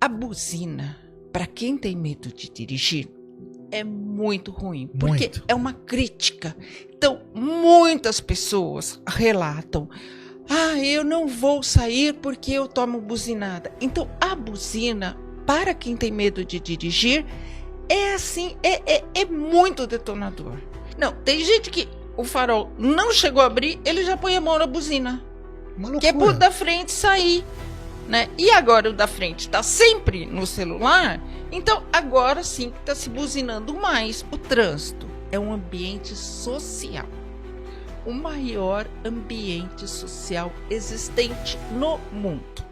A buzina, para quem tem medo de dirigir, é muito ruim, porque é uma crítica. Então, muitas pessoas relatam: eu não vou sair porque eu tomo buzinada. Então, a buzina, para quem tem medo de dirigir, é assim, é muito detonador. Não, tem gente que o farol não chegou a abrir, ele já põe a mão na buzina. Que é pro da frente sair. Né? E agora o da frente está sempre no celular, então agora sim está se buzinando mais. O trânsito é um ambiente social, o maior ambiente social existente no mundo.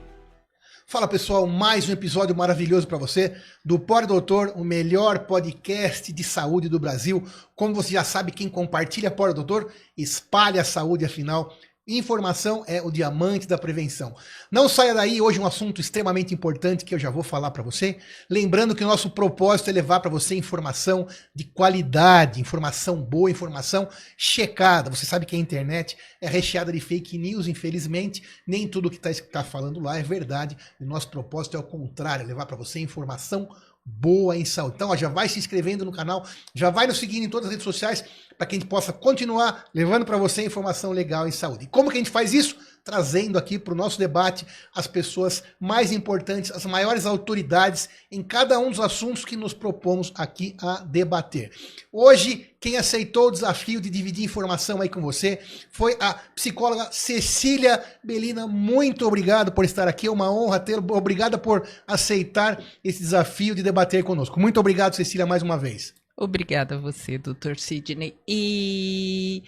Fala pessoal, mais um episódio maravilhoso para você do Pode Doutor, o melhor podcast de saúde do Brasil. Como você já sabe, quem compartilha Pode Doutor espalha a saúde, afinal. Informação é o diamante da prevenção. Não saia daí, hoje um assunto extremamente importante que eu já vou falar para você. Lembrando que o nosso propósito é levar para você informação de qualidade, informação boa, informação checada. Você sabe que a internet é recheada de fake news, infelizmente. Nem tudo que está falando lá é verdade. E nosso propósito é o contrário, é levar para você informação boa em saúde. Então, já vai se inscrevendo no canal, já vai nos seguindo em todas as redes sociais para que a gente possa continuar levando para você informação legal em saúde. E como que a gente faz isso? Trazendo aqui para o nosso debate as pessoas mais importantes, as maiores autoridades em cada um dos assuntos que nos propomos aqui a debater. Hoje, quem aceitou o desafio de dividir informação aí com você foi a psicóloga Cecília Belina. Muito obrigado por estar aqui, é uma honra tê-lo. Obrigada por aceitar esse desafio de debater conosco. Muito obrigado, Cecília, mais uma vez. Obrigada a você, Dr. Sidney. E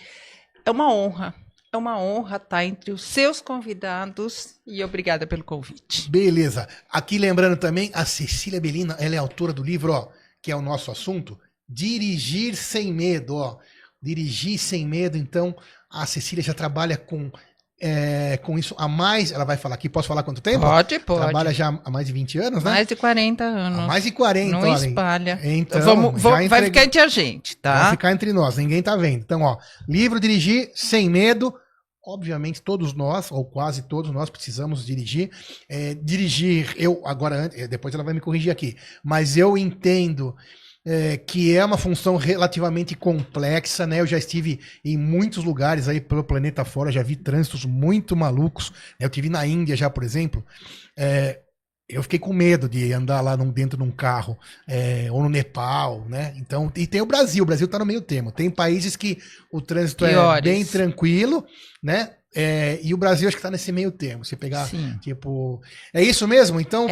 é uma honra estar entre os seus convidados e obrigada pelo convite. Beleza. Aqui lembrando também, a Cecília Belina, ela é autora do livro, que é o nosso assunto, Dirigir Sem Medo. Dirigir Sem Medo. Então, a Cecília já trabalha com isso há mais... Ela vai falar aqui, posso falar quanto tempo? Pode. Trabalha já há mais de 20 anos, né? Mais de 40 anos. Há mais de 40. Não olha, espalha. Então, vai ficar entre a gente, tá? Vai ficar entre nós, ninguém tá vendo. Então, livro Dirigir Sem Medo. Obviamente, todos nós, ou quase todos nós, precisamos dirigir. Depois ela vai me corrigir aqui, mas eu entendo que é uma função relativamente complexa, né? Eu já estive em muitos lugares aí pelo planeta fora, já vi trânsitos muito malucos. Eu estive na Índia já, por exemplo. Eu fiquei com medo de andar lá dentro de um carro, ou no Nepal, né? Então, e tem o Brasil tá no meio termo. Tem países que o trânsito é bem tranquilo, né? E o Brasil acho que tá nesse meio termo. Você pegar, tipo... É isso mesmo? Então,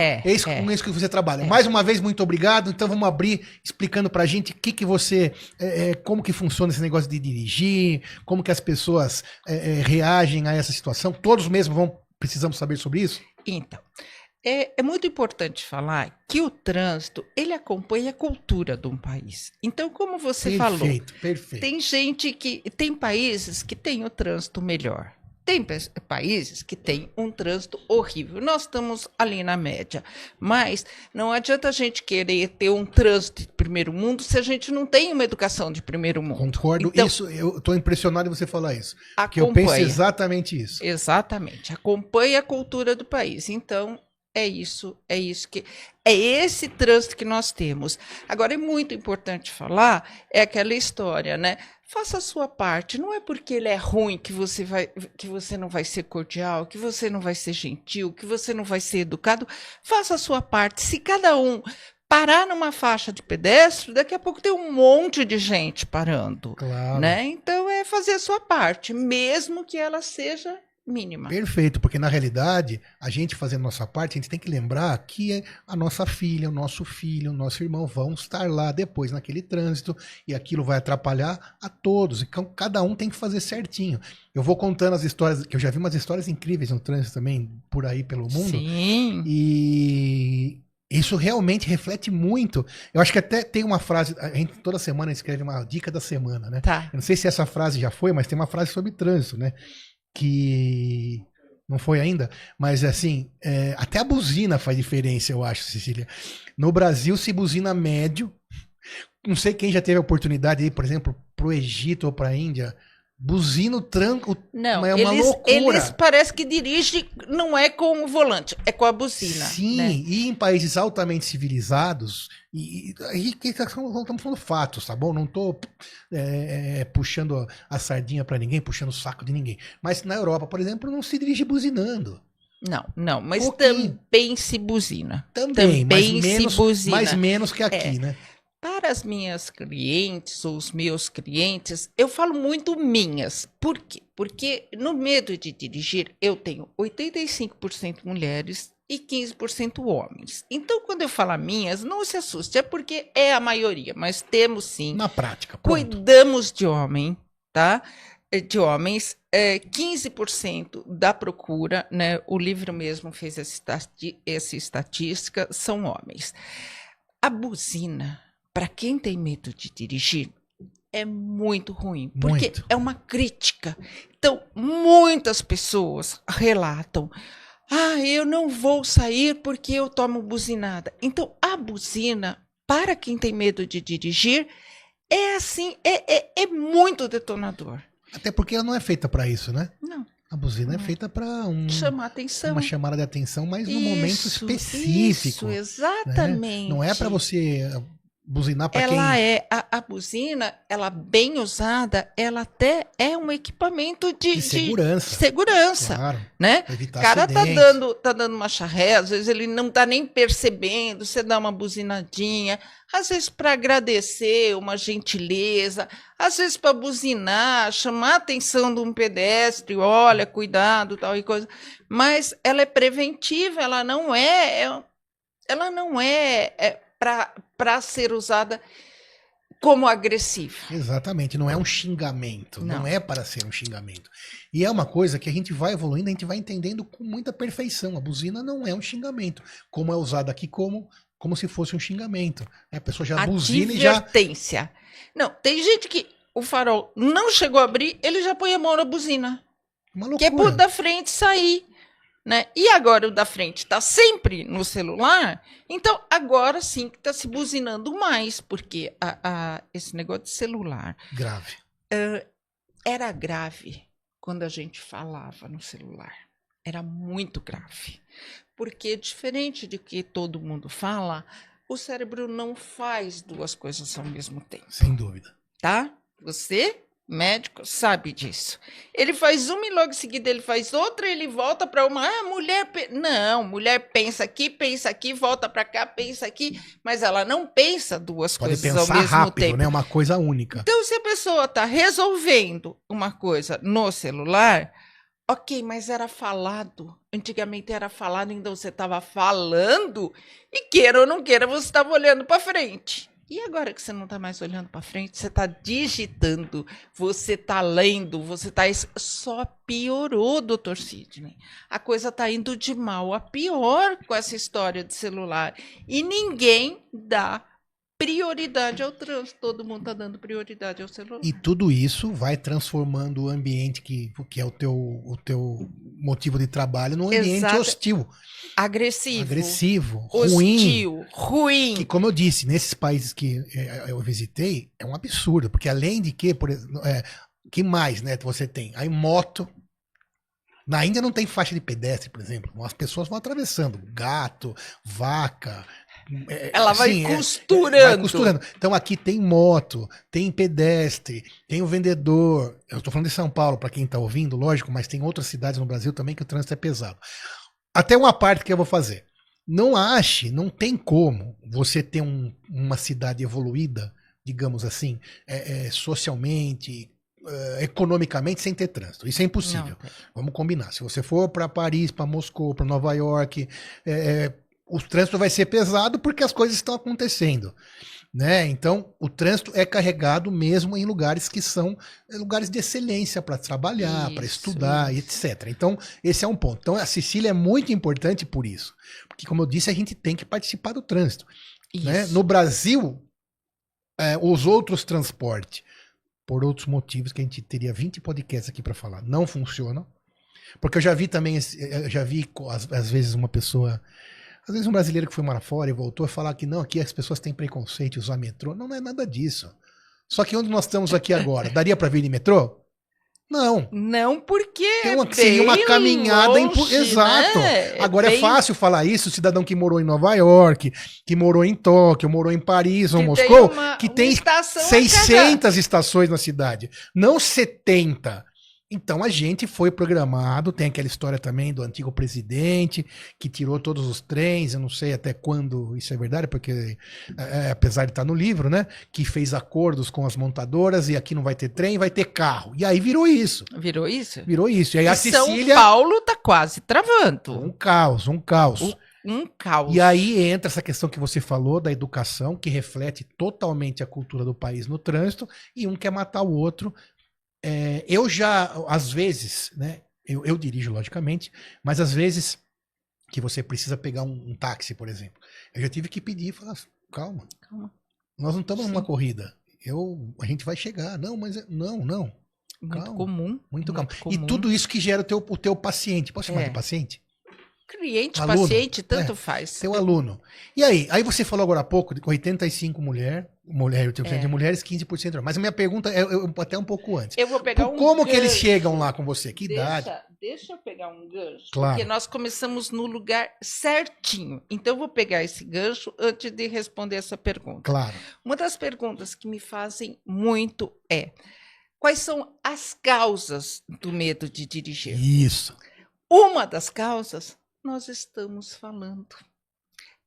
com isso que você trabalha. Mais uma vez, muito obrigado. Então, vamos abrir explicando pra gente como que funciona esse negócio de dirigir, como que as pessoas reagem a essa situação. Todos mesmo precisamos saber sobre isso? Então... É muito importante falar que o trânsito, ele acompanha a cultura de um país. Então, como você falou, tem países que têm o trânsito melhor. Tem países que têm um trânsito horrível. Nós estamos ali na média. Mas não adianta a gente querer ter um trânsito de primeiro mundo se a gente não tem uma educação de primeiro mundo. Concordo. Então, isso, eu estou impressionado em você falar isso. Porque eu penso exatamente isso. Exatamente. Acompanha a cultura do país. Então... É esse trânsito que nós temos. Agora, é muito importante falar, aquela história, né? Faça a sua parte. Não é porque ele é ruim que você não vai ser cordial, que você não vai ser gentil, que você não vai ser educado. Faça a sua parte. Se cada um parar numa faixa de pedestre, daqui a pouco tem um monte de gente parando. Claro. Né? Então, é fazer a sua parte, mesmo que ela seja... mínima. Perfeito, porque na realidade, a gente fazendo nossa parte, a gente tem que lembrar que a nossa filha, o nosso filho, o nosso irmão vão estar lá depois naquele trânsito e aquilo vai atrapalhar a todos. Então, cada um tem que fazer certinho. Eu vou contando as histórias, que eu já vi umas histórias incríveis no trânsito também, por aí pelo mundo. Sim. E isso realmente reflete muito. Eu acho que até tem uma frase, a gente toda semana escreve uma dica da semana, né? Tá. Eu não sei se essa frase já foi, mas tem uma frase sobre trânsito, né? Que não foi ainda, mas assim, até a buzina faz diferença, eu acho, Cecília. No Brasil se buzina médio. Não sei quem já teve a oportunidade de ir, por exemplo, pro Egito ou pra Índia, Buzina o tranco. Não, é uma loucura. Eles parece que dirigem, não é com o volante, é com a buzina. Sim, né? E em países altamente civilizados, estamos falando fatos, tá bom? Não tô puxando a sardinha pra ninguém, puxando o saco de ninguém. Mas na Europa, por exemplo, não se dirige buzinando. Não, mas Pouquinho. também se buzina. Também se buzina. mas menos que aqui, né? Para as minhas clientes ou os meus clientes, eu falo muito minhas. Por quê? Porque no medo de dirigir, eu tenho 85% mulheres e 15% homens. Então, quando eu falo minhas, não se assuste, é porque é a maioria, mas temos sim. Na prática, pronto. Cuidamos de homem, tá? De homens, 15% da procura, né? O livro mesmo fez essa estatística, são homens. A buzina, para quem tem medo de dirigir, é muito ruim, porque é uma crítica. Então, muitas pessoas relatam: eu não vou sair porque eu tomo buzinada. Então, a buzina, para quem tem medo de dirigir, é assim, é muito detonador. Até porque ela não é feita para isso, né? Não. A buzina é feita para chamar atenção. Uma chamada de atenção, mas num momento específico. Isso, exatamente. Né? Não é para você buzinar para quem... A buzina, ela bem usada, ela até é um equipamento de segurança. Claro, né? Evitar O cara acidentes. tá dando uma charré, às vezes ele não tá nem percebendo, você dá uma buzinadinha, às vezes para agradecer, uma gentileza, às vezes para buzinar, chamar a atenção de um pedestre, olha, cuidado, tal e coisa. Mas ela é preventiva, ela não é para ser usada como agressiva. Exatamente, não é um xingamento, não é para ser um xingamento. E é uma coisa que a gente vai evoluindo, a gente vai entendendo com muita perfeição. A buzina não é um xingamento, como é usada aqui como se fosse um xingamento. A pessoa já buzina e já... Advertência. Não, tem gente que o farol não chegou a abrir, ele já põe a mão na buzina. Uma loucura. Que é pro da frente sair. Né? E agora o da frente está sempre no celular, então agora sim que está se buzinando mais, porque esse negócio de celular grave. Era grave quando a gente falava no celular, era muito grave, porque diferente de que todo mundo fala, o cérebro não faz duas coisas ao mesmo tempo. Sem dúvida. Tá? Você... médico sabe disso. Ele faz uma e logo em seguida ele faz outra, ele volta para uma. Mulher pensa aqui, volta para cá, pensa aqui, mas ela não pensa duas coisas ao mesmo rápido, tempo. Né? Uma coisa única. Então, se a pessoa está resolvendo uma coisa no celular, ok, mas era falado. Antigamente era falado, então você estava falando e queira ou não queira, você estava olhando para frente. E agora que você não está mais olhando para frente, você está digitando, você está lendo, você está... Só piorou, doutor Sidney. A coisa está indo de mal a pior com essa história de celular. E ninguém dá prioridade ao trânsito. Todo mundo está dando prioridade ao celular. E tudo isso vai transformando o ambiente que é o teu motivo de trabalho num ambiente hostil. Agressivo, ruim. Que, como eu disse, nesses países que eu visitei, é um absurdo, porque além de que, que mais, né, você tem? Aí moto. Na Índia não tem faixa de pedestre, por exemplo. As pessoas vão atravessando. Gato, vaca. Ela vai costurando. Vai costurando. Então aqui tem moto, tem pedestre, tem o vendedor. Eu estou falando de São Paulo, para quem está ouvindo, lógico, mas tem outras cidades no Brasil também que o trânsito é pesado. Até uma parte que eu vou fazer. Não tem como você ter uma cidade evoluída, digamos assim, socialmente, economicamente, sem ter trânsito. Isso é impossível. Não. Vamos combinar. Se você for para Paris, para Moscou, para Nova York, o trânsito vai ser pesado porque as coisas estão acontecendo. Né? Então, o trânsito é carregado mesmo em lugares que são lugares de excelência para trabalhar, para estudar, etc. Então, esse é um ponto. Então, a Sicília é muito importante por isso. Porque, como eu disse, a gente tem que participar do trânsito. Né? No Brasil, os outros transportes, por outros motivos que a gente teria 20 podcasts aqui para falar, não funcionam. Porque eu já vi também, às vezes, uma pessoa... Às vezes um brasileiro que foi morar fora e voltou a falar que não, aqui as pessoas têm preconceito de usar metrô. Não é nada disso. Só que onde nós estamos aqui agora, daria para vir de metrô? Não. Não, porque Seria uma caminhada longe, exato. né? Agora bem... é fácil falar isso, o cidadão que morou em Nova York, que morou em Tóquio, morou em Paris ou que Moscou, tem que tem estação 600 estações na cidade, não 70. Então a gente foi programado, tem aquela história também do antigo presidente que tirou todos os trens, eu não sei até quando isso é verdade, porque apesar de estar no livro, né, que fez acordos com as montadoras e aqui não vai ter trem, vai ter carro. E aí virou isso. Virou isso? Virou isso. E aí a Cecília... São Paulo tá quase travando. Um caos, um caos. Um caos. E aí entra essa questão que você falou da educação, que reflete totalmente a cultura do país no trânsito, e um quer matar o outro. Eu já, às vezes, né? Eu dirijo, logicamente, mas às vezes que você precisa pegar um táxi, por exemplo. Eu já tive que pedir e falar, calma. Nós não estamos numa corrida. A gente vai chegar. Não, mas não. Muito calma, comum. Muito calma. E tudo isso que gera o teu paciente. Posso chamar de paciente? Cliente, aluno, paciente, tanto faz. Seu aluno. E aí você falou agora há pouco de 85 mulher, 80% de mulheres, 15% de homens. Mas a minha pergunta é até um pouco antes. Eu vou pegar Como que eles chegam lá com você? Que idade? Deixa eu pegar um gancho, claro. Porque nós começamos no lugar certinho. Então, eu vou pegar esse gancho antes de responder essa pergunta. Claro. Uma das perguntas que me fazem muito é: quais são as causas do medo de dirigir? Isso. Uma das causas nós estamos falando.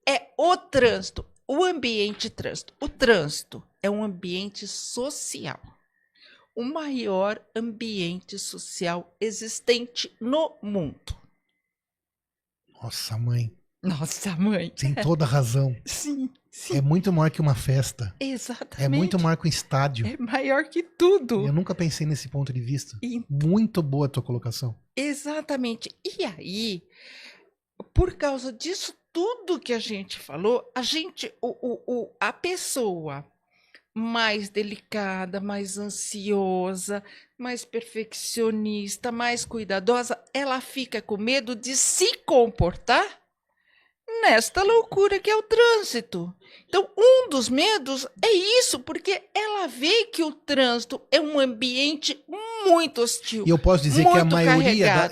É o trânsito, o ambiente trânsito. O trânsito é um ambiente social. O maior ambiente social existente no mundo. Nossa, mãe. Nossa, mãe. Tem toda a razão. Sim. É muito maior que uma festa. Exatamente. É muito maior que um estádio. É maior que tudo. Eu nunca pensei nesse ponto de vista. Muito boa a tua colocação. Exatamente. E aí, por causa disso tudo que a gente falou, a pessoa mais delicada, mais ansiosa, mais perfeccionista, mais cuidadosa, ela fica com medo de se comportar nesta loucura que é o trânsito. Então, um dos medos é isso, porque ela vê que o trânsito é um ambiente muito hostil. E eu posso dizer que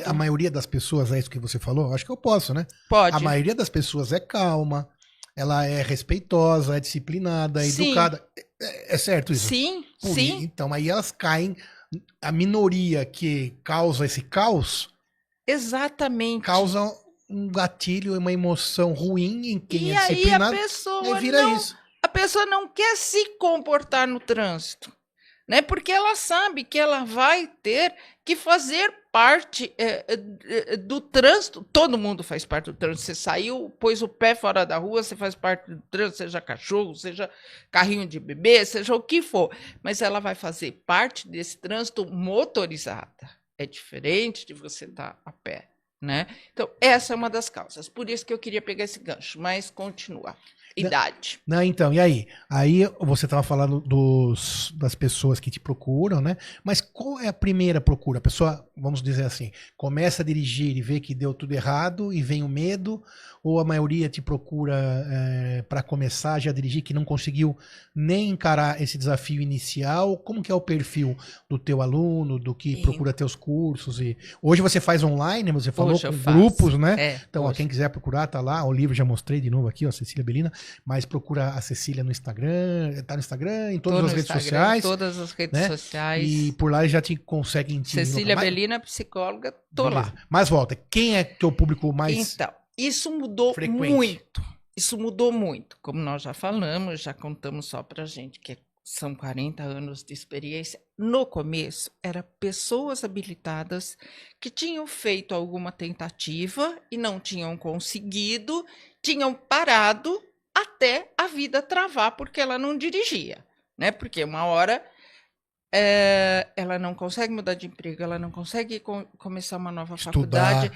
a maioria das pessoas, é isso que você falou? Acho que eu posso, né? Pode. A maioria das pessoas é calma, ela é respeitosa, é disciplinada, é educada. É certo isso? Sim, sim. Então, aí elas caem, a minoria que causa esse caos... Exatamente. Causa um gatilho, uma emoção ruim em quem é disciplinado. E aí a pessoa não quer se comportar no trânsito, né? Porque ela sabe que ela vai ter que fazer parte do trânsito. Todo mundo faz parte do trânsito. Você saiu, pôs o pé fora da rua, você faz parte do trânsito, seja cachorro, seja carrinho de bebê, seja o que for. Mas ela vai fazer parte desse trânsito motorizada. É diferente de você estar a pé, né? Então, essa é uma das causas. Por isso que eu queria pegar esse gancho, mas continua. Idade. Não, então, e aí? Aí você estava falando das pessoas que te procuram, né? Mas qual é a primeira procura? A pessoa, vamos dizer assim, começa a dirigir e vê que deu tudo errado e vem o medo, ou a maioria te procura para começar já a dirigir, que não conseguiu nem encarar esse desafio inicial? Como que é o perfil do teu aluno, do que procura teus cursos? E hoje você faz online, você falou com grupos, né? Então, ó, quem quiser procurar, tá lá. O livro já mostrei de novo aqui, ó, Cecília Bellina. Mas procura a Cecília no Instagram, tá no Instagram, em todas as redes sociais. Todas as redes sociais. E por lá já te conseguem... Cecília Bellina, psicóloga, tô lá. Mas volta, quem é teu público mais... Então, isso mudou muito. Isso mudou muito. Como nós já falamos, já contamos só pra gente que são 40 anos de experiência. No começo, eram pessoas habilitadas que tinham feito alguma tentativa e não tinham conseguido, tinham parado até a vida travar, porque ela não dirigia, né? Porque uma hora ela não consegue mudar de emprego, ela não consegue começar uma nova faculdade,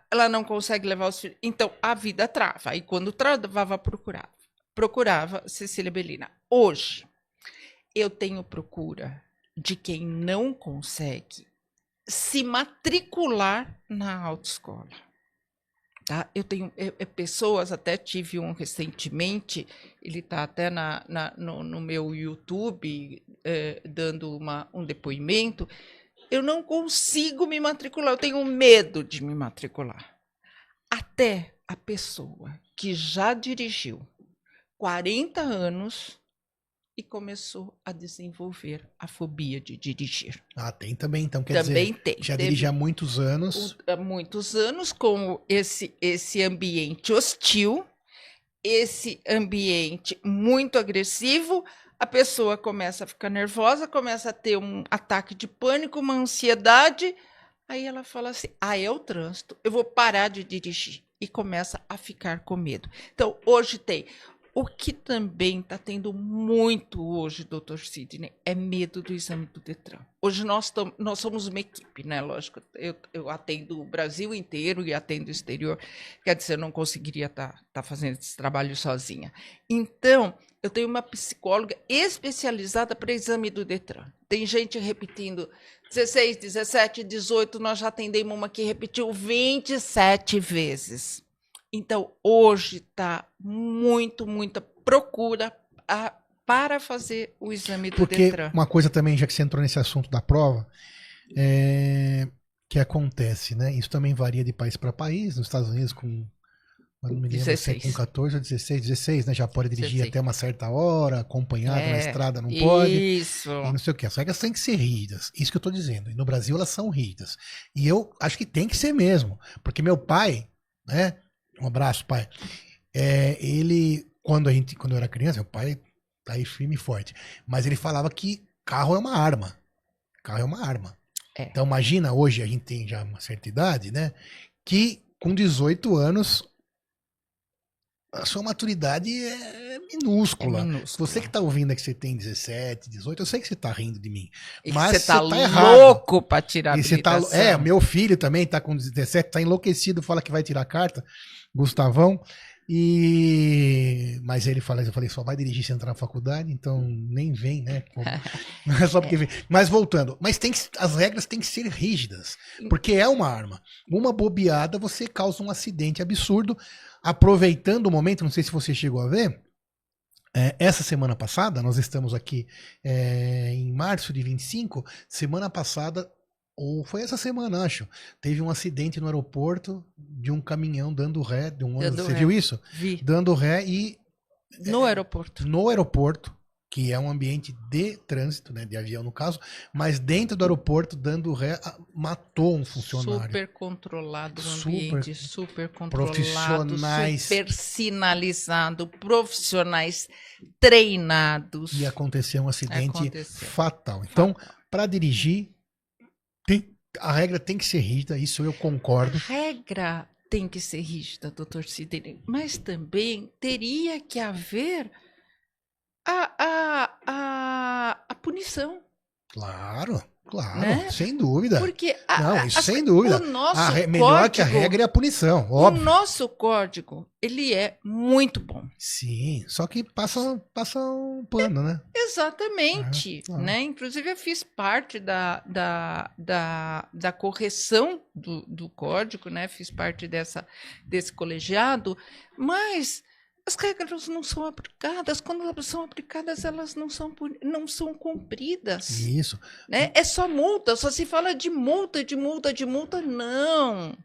ela não consegue levar os filhos. Então, a vida trava. E quando travava, procurava Cecília Bellina. Hoje, eu tenho procura de quem não consegue se matricular na autoescola. Tá? Eu tenho pessoas, até tive um recentemente, ele está até no meu YouTube dando um depoimento, eu não consigo me matricular, eu tenho medo de me matricular. Até a pessoa que já dirigiu 40 anos e começou a desenvolver a fobia de dirigir. Ah, tem também, então quer Também dizer, tem. já dirige há muitos anos. Há muitos anos com esse ambiente hostil, esse ambiente muito agressivo, a pessoa começa a ficar nervosa, começa a ter um ataque de pânico, uma ansiedade, aí ela fala assim, é o trânsito, eu vou parar de dirigir. E começa a ficar com medo. Então, hoje tem. O que também está tendo muito hoje, doutor Sidney, é medo do exame do Detran. Hoje nós somos uma equipe, né? Lógico, eu atendo o Brasil inteiro e atendo o exterior. Quer dizer, eu não conseguiria estar fazendo esse trabalho sozinha. Então, eu tenho uma psicóloga especializada para exame do Detran. Tem gente repetindo 16, 17, 18, nós já atendemos uma que repetiu 27 vezes. Então, hoje está muita procura para fazer o exame do Detran. Porque uma coisa também, já que você entrou nesse assunto da prova, que acontece, né? Isso também varia de país para país. Nos Estados Unidos, não me lembro, 16. Com 14 ou 16, né? Já pode dirigir 16. até uma certa hora, acompanhado na estrada, não pode. Isso. E não sei o que. As regras têm que ser rígidas. Isso que eu estou dizendo. E no Brasil elas são rígidas. E eu acho que tem que ser mesmo. Porque meu pai, né? Um abraço, pai. Quando eu era criança, meu pai tá aí firme e forte. Mas ele falava que carro é uma arma. Carro é uma arma. Então imagina, hoje a gente tem já uma certa idade, né? Que com 18 anos a sua maturidade é minúscula. Você que tá ouvindo que você tem 17, 18, eu sei que você tá rindo de mim. Mas você tá errado. Louco pra tirar a habilitação. Meu filho também tá com 17, tá enlouquecido, fala que vai tirar a carta, Gustavão. Mas ele fala, eu falei, só vai dirigir se entrar na faculdade, então nem vem, né? Só porque vem. Mas voltando, as regras têm que ser rígidas, porque é uma arma. Uma bobeada, você causa um acidente absurdo. Aproveitando o momento, não sei se você chegou a ver, essa semana passada, nós estamos aqui em março de 25, semana passada, ou foi essa semana, acho, teve um acidente no aeroporto de um caminhão dando ré, você viu isso? Vi. Dando ré e... No aeroporto. No aeroporto, que é um ambiente de trânsito, né, de avião no caso, mas dentro do aeroporto, dando ré, matou um funcionário. Super controlado, um ambiente super controlado, profissionais, super sinalizado, profissionais treinados. E aconteceu um acidente fatal. Então, para dirigir, a regra tem que ser rígida, isso eu concordo. A regra tem que ser rígida, doutor Sidney, mas também teria que haver a punição. Claro, né? Sem dúvida. Porque sem dúvida. O nosso melhor código, que a regra é a punição, óbvio. O nosso código, ele é muito bom. Sim, só que passa um pano, né? Exatamente. Né? Inclusive, eu fiz parte da correção do código, né? Fiz parte desse colegiado, mas as regras não são aplicadas. Quando elas são aplicadas, elas não são cumpridas. Isso. Né? É só multa, só se fala de multa, não.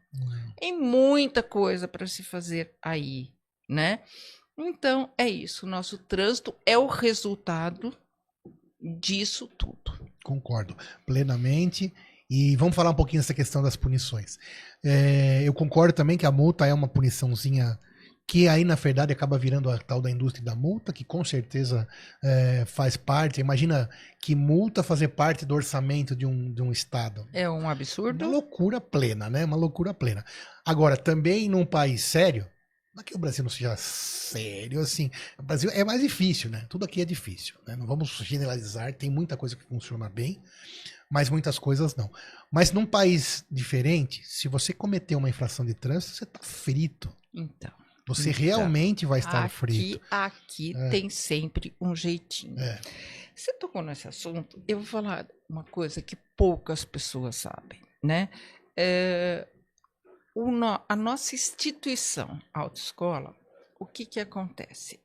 Tem muita coisa para se fazer aí, né? Então, é isso. O nosso trânsito é o resultado disso tudo. Concordo plenamente. E vamos falar um pouquinho dessa questão das punições. Eu concordo também que a multa é uma puniçãozinha que aí, na verdade, acaba virando a tal da indústria da multa, que com certeza faz parte. Imagina que multa fazer parte do orçamento de um Estado. É um absurdo. Uma loucura plena, né? Uma loucura plena. Agora, também num país sério, não é que o Brasil não seja sério, assim, o Brasil é mais difícil, né? Tudo aqui é difícil, né? Não vamos generalizar, tem muita coisa que funciona bem, mas muitas coisas não. Mas num país diferente, se você cometer uma infração de trânsito, você tá frito. Então. Você realmente vai estar frito. Aqui tem sempre um jeitinho. Você tocou nesse assunto, eu vou falar uma coisa que poucas pessoas sabem, né? A nossa instituição, a autoescola, o que acontece?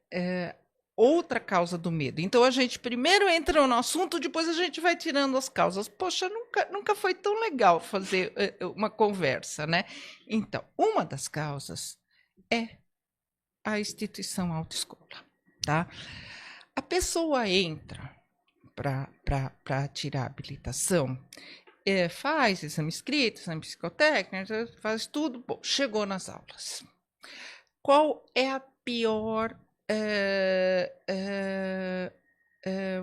outra causa do medo. Então, a gente primeiro entra no assunto, depois a gente vai tirando as causas. Poxa, nunca foi tão legal fazer uma conversa, né? Então, uma das causas é a instituição autoescola, tá? A pessoa entra para tirar a habilitação, faz exame escrito, exame psicotécnico, faz tudo, bom, chegou nas aulas. Qual é a pior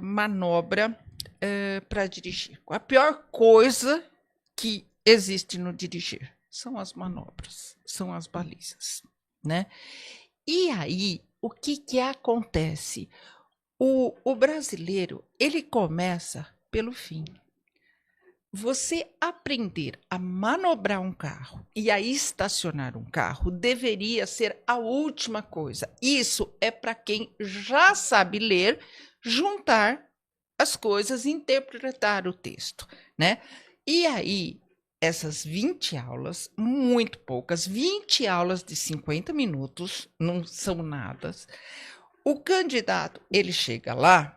manobra para dirigir? A pior coisa que existe no dirigir são as manobras, são as balizas, né? E aí, o que acontece? O brasileiro, ele começa pelo fim. Você aprender a manobrar um carro e a estacionar um carro deveria ser a última coisa. Isso é para quem já sabe ler, juntar as coisas e interpretar o texto, né? E aí, essas 20 aulas, muito poucas, 20 aulas de 50 minutos, não são nada. O candidato, ele chega lá,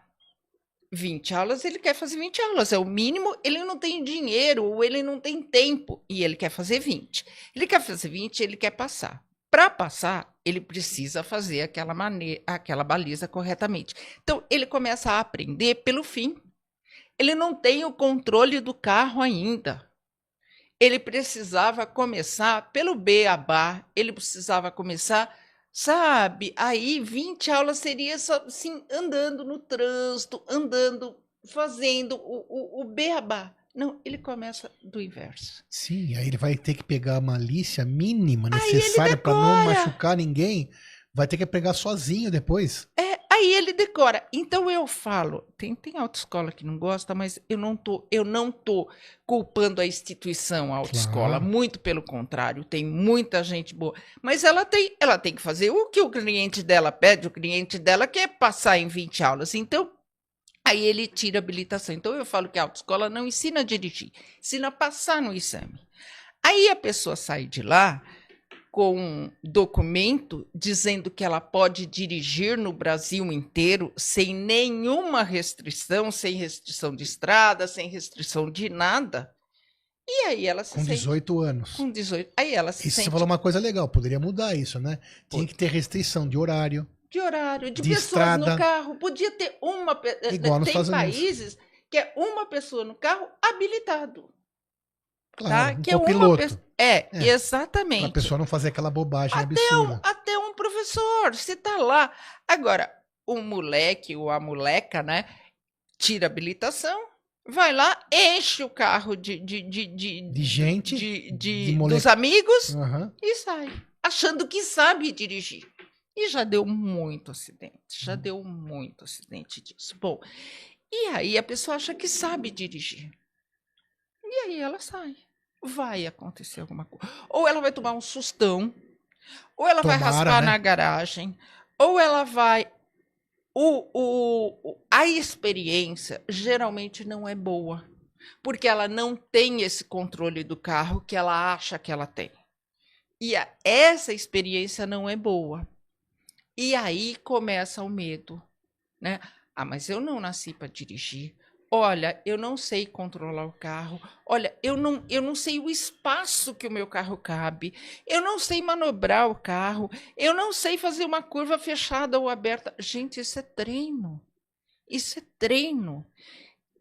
20 aulas, ele quer fazer 20 aulas, é o mínimo, ele não tem dinheiro, ou ele não tem tempo, e ele quer fazer 20. Ele quer fazer 20, ele quer passar. Para passar, ele precisa fazer aquela baliza corretamente. Então, ele começa a aprender pelo fim. Ele não tem o controle do carro ainda. Ele precisava começar pelo beabá, ele precisava começar... Sabe, aí 20 aulas seria só assim, andando no trânsito, andando, fazendo o beabá. Não, ele começa do inverso. Sim, aí ele vai ter que pegar a malícia mínima necessária para não machucar ninguém. Vai ter que pegar sozinho depois. Aí ele decora. Então eu falo, tem autoescola que não gosta, mas eu não tô culpando a instituição, a autoescola, claro. Muito pelo contrário, tem muita gente boa, mas ela tem que fazer o que o cliente dela pede, o cliente dela quer passar em 20 aulas, então aí ele tira a habilitação. Então eu falo que a autoescola não ensina a dirigir, ensina a passar no exame. Aí a pessoa sai de lá com um documento dizendo que ela pode dirigir no Brasil inteiro sem nenhuma restrição, sem restrição de estrada, sem restrição de nada. E aí ela se sente... Com 18 anos. Com 18. Aí ela se sente... Você falou uma coisa legal, poderia mudar isso, né? Tinha que ter restrição de horário. De pessoas estrada. No carro. Podia ter uma... Igual nos Estados Unidos. Tem países que é uma pessoa no carro habilitado. Claro, tá? Que o piloto. Exatamente. Para a pessoa não fazer aquela bobagem absurda. Até um professor, se tá lá. Agora, o moleque ou a moleca, né, tira a habilitação, vai lá, enche o carro de gente, dos amigos e sai, achando que sabe dirigir. E já deu muito acidente disso. Bom, e aí a pessoa acha que sabe dirigir. E aí ela sai. Vai acontecer alguma coisa. Ou ela vai tomar um sustão, ou ela vai raspar na garagem, ou ela vai... A experiência geralmente não é boa, porque ela não tem esse controle do carro que ela acha que ela tem. E essa experiência não é boa. E aí começa o medo, né? Ah, mas eu não nasci para dirigir. Olha, eu não sei controlar o carro. Olha, eu não sei o espaço que o meu carro cabe. Eu não sei manobrar o carro. Eu não sei fazer uma curva fechada ou aberta. Gente, isso é treino. Isso é treino.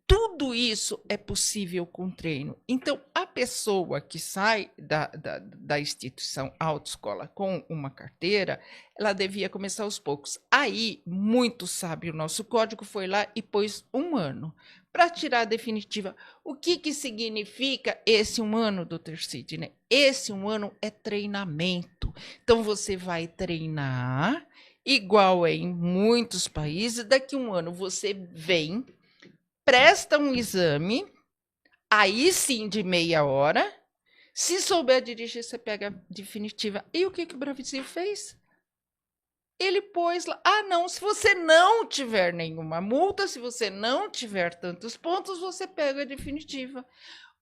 Tudo isso é possível com treino. Então, a pessoa que sai da instituição autoescola com uma carteira, ela devia começar aos poucos. Aí, muito sábio, o nosso código foi lá e pôs 1 ano. Para tirar a definitiva, o que significa esse 1 ano, Dr. Sidney? Esse 1 ano é treinamento. Então, você vai treinar, igual é em muitos países, daqui a 1 ano você vem, presta um exame, aí sim de meia hora, se souber dirigir, você pega a definitiva. E o que o Brasil fez? Ele pôs lá, não, se você não tiver nenhuma multa, se você não tiver tantos pontos, você pega a definitiva.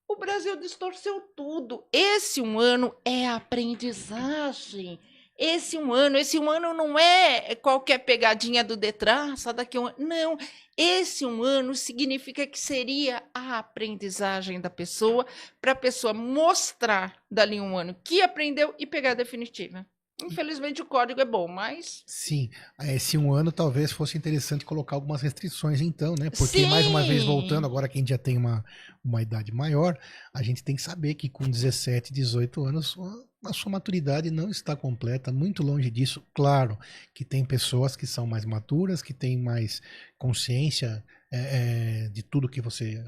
O Brasil distorceu tudo. Esse 1 ano é aprendizagem, esse um ano não é qualquer pegadinha do Detran, só daqui a um ano. Não, esse um ano significa que seria a aprendizagem da pessoa, para a pessoa mostrar dali um ano que aprendeu e pegar a definitiva. Infelizmente o código é bom, mas... Sim, esse um ano talvez fosse interessante colocar algumas restrições então, né? Porque, mais uma vez, voltando, agora que a gente já tem uma idade maior, a gente tem que saber que com 17, 18 anos, a sua maturidade não está completa, muito longe disso. Claro que tem pessoas que são mais maturas, que têm mais consciência de tudo que você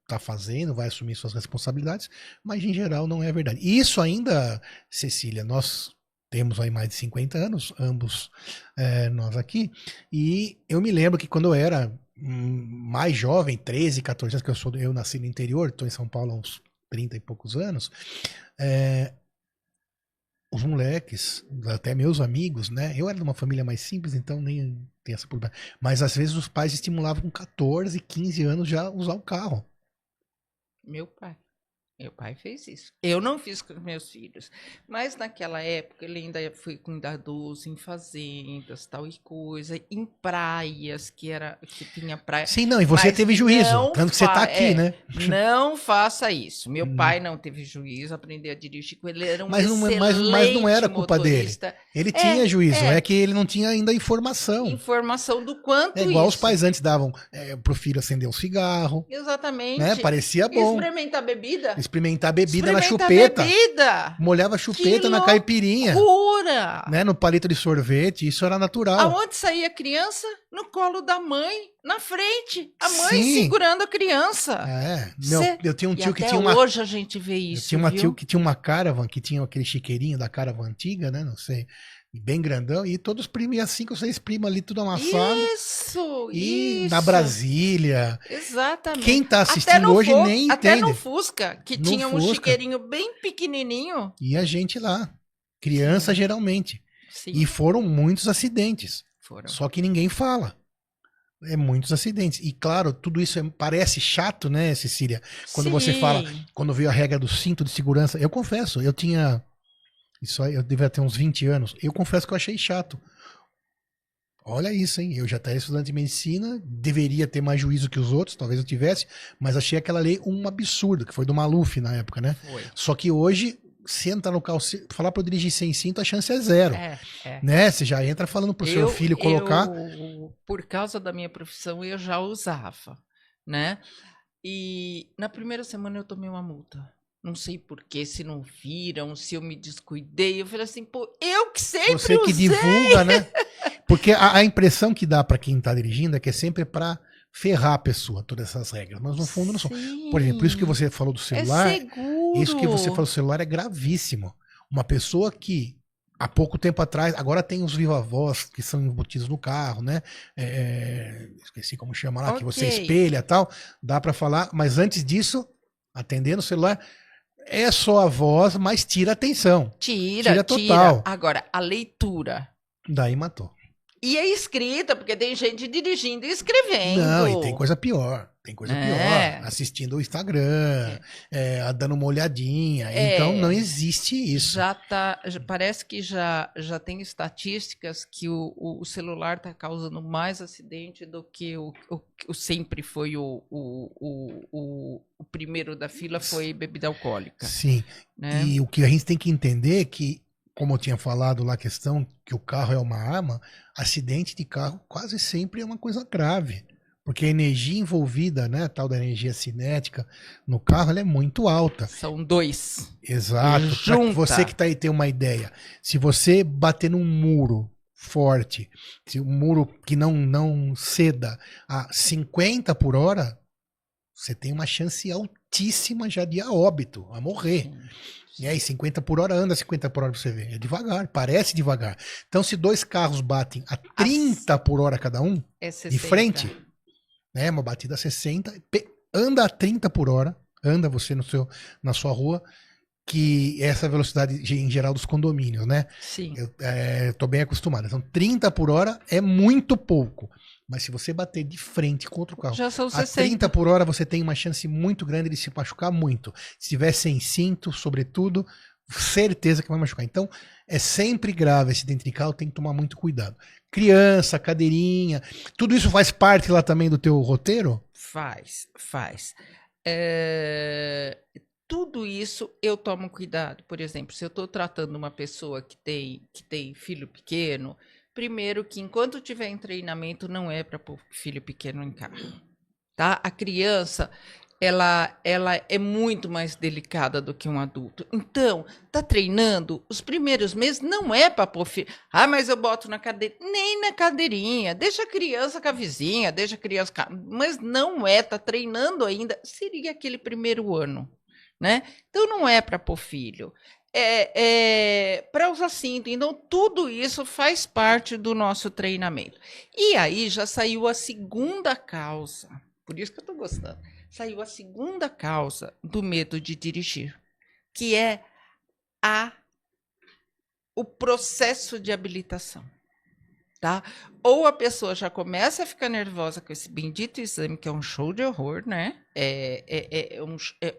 está fazendo, vai assumir suas responsabilidades, mas em geral não é verdade. E isso ainda, Cecília, nós... temos aí mais de 50 anos, ambos nós aqui, e eu me lembro que quando eu era mais jovem, 13, 14 anos, que eu nasci no interior, estou em São Paulo há uns 30 e poucos anos, os moleques, até meus amigos, né? Eu era de uma família mais simples, então nem tem essa problema. Mas às vezes os pais estimulavam com 14, 15 anos já usar o carro. Meu pai fez isso. Eu não fiz com os meus filhos. Mas naquela época ele ainda foi cuidadoso em fazendas, tal e coisa, em praias, que tinha praia. Sim, não, e você teve juízo, tanto que você está aqui, né? Não faça isso. Meu pai não teve juízo, aprender a dirigir com ele, era um mas não era culpa motorista. Dele. Ele tinha juízo, é que ele não tinha ainda informação. Informação do quanto é igual os pais antes davam pro filho acender um cigarro. Exatamente. Né? Parecia bom. Experimentar bebida. Experimentar bebida na chupeta. Bebida. Molhava a chupeta na caipirinha. Loucura! Né? No palito de sorvete, isso era natural. Aonde saía a criança? No colo da mãe, na frente. A mãe segurando a criança. Eu tinha um tio que tinha hoje a gente vê isso. Eu tinha uma tio que tinha uma Caravan, que tinha aquele chiqueirinho da Caravan antiga, né? Não sei. Bem grandão, e todos os primos, 5 ou 6 primos ali, tudo amassado. Isso! Na Brasília. Exatamente. Quem tá assistindo hoje nem entende. Até no Fusca, que tinha um chiqueirinho bem pequenininho. E a gente lá. Criança, geralmente. Sim. E foram muitos acidentes. Só que ninguém fala. Muitos acidentes. E claro, tudo isso parece chato, né, Cecília? Quando você fala, quando veio a regra do cinto de segurança. Eu confesso, eu tinha... Isso aí, eu devia ter uns 20 anos. Eu confesso que eu achei chato. Olha isso, hein? Eu já estava estudante de medicina, deveria ter mais juízo que os outros, talvez eu tivesse, mas achei aquela lei um absurdo, que foi do Maluf na época, né? Foi. Só que hoje, se entrar no carro, falar para eu dirigir sem cinto, a chance é zero. Né? Você já entra falando pro seu filho colocar. Por causa da minha profissão, eu já usava, né? E na primeira semana eu tomei uma multa. Não sei porquê, se não viram, se eu me descuidei. Eu falei assim, pô, eu que sempre Você que usei. divulga, né? Porque a impressão que dá para quem tá dirigindo é que é sempre para ferrar a pessoa, todas essas regras. Mas no fundo não são. Por exemplo, isso que você falou do celular. É seguro. Isso que você falou do celular é gravíssimo. Uma pessoa que há pouco tempo atrás, agora tem os viva-voz que são embutidos no carro, né? Esqueci como chama lá, que você espelha e tal. Dá para falar, mas antes disso, atendendo o celular. É só a voz, mas tira a atenção. Tira total. Agora, a leitura. Daí matou. E a escrita, porque tem gente dirigindo e escrevendo. Não, e tem coisa pior. Tem coisa pior. Assistindo o Instagram, dando uma olhadinha. Então, não existe isso. Parece que já tem estatísticas que o celular está causando mais acidente do que o sempre foi o primeiro da fila foi bebida alcoólica. Sim. Né? E o que a gente tem que entender é que, como eu tinha falado lá, a questão que o carro é uma arma, acidente de carro quase sempre é uma coisa grave. Porque a energia envolvida, né, tal da energia cinética no carro, ela é muito alta. São 2. Exato. Para você que está aí ter uma ideia. Se você bater num muro forte, se um muro que não ceda a 50 por hora, você tem uma chance altíssima já de óbito, a morrer. Sim. E aí, 50 por hora, anda 50 por hora pra você ver. É devagar, parece devagar. Então, se 2 carros batem a 30 por hora cada um, de frente, né, uma batida a 60, anda a 30 por hora, anda você na sua rua, que essa é a velocidade em geral dos condomínios, né? Sim. Eu tô bem acostumado. Então, 30 por hora é muito pouco. Mas se você bater de frente contra o carro, já são 60. A 30 por hora você tem uma chance muito grande de se machucar muito. Se tiver sem cinto, sobretudo, certeza que vai machucar. Então, é sempre grave esse dentrical, tem que tomar muito cuidado. Criança, cadeirinha, tudo isso faz parte lá também do teu roteiro? Faz. Tudo isso eu tomo cuidado. Por exemplo, se eu estou tratando uma pessoa que tem filho pequeno, primeiro que enquanto tiver em treinamento não é para pôr filho pequeno em carro, tá? A criança, ela é muito mais delicada do que um adulto. Então, tá treinando, os primeiros meses não é para pôr filho. Ah, mas eu boto na cadeira. Nem na cadeirinha. Deixa a criança com a vizinha, deixa a criança Mas não é, tá treinando ainda. Seria aquele primeiro ano, né? Então, não é para pôr filho. Para usar cinto. Então, tudo isso faz parte do nosso treinamento. E aí já saiu a segunda causa. Por isso que eu estou gostando. Saiu a segunda causa do medo de dirigir, que é o processo de habilitação. Tá? Ou a pessoa já começa a ficar nervosa com esse bendito exame, que é um show de horror, né? É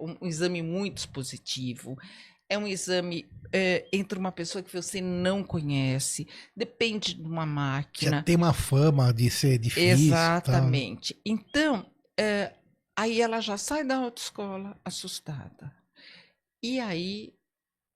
um exame muito expositivo. É um exame entre uma pessoa que você não conhece, depende de uma máquina. Já tem uma fama de ser difícil. Exatamente. Tá? Então, aí ela já sai da autoescola assustada. E aí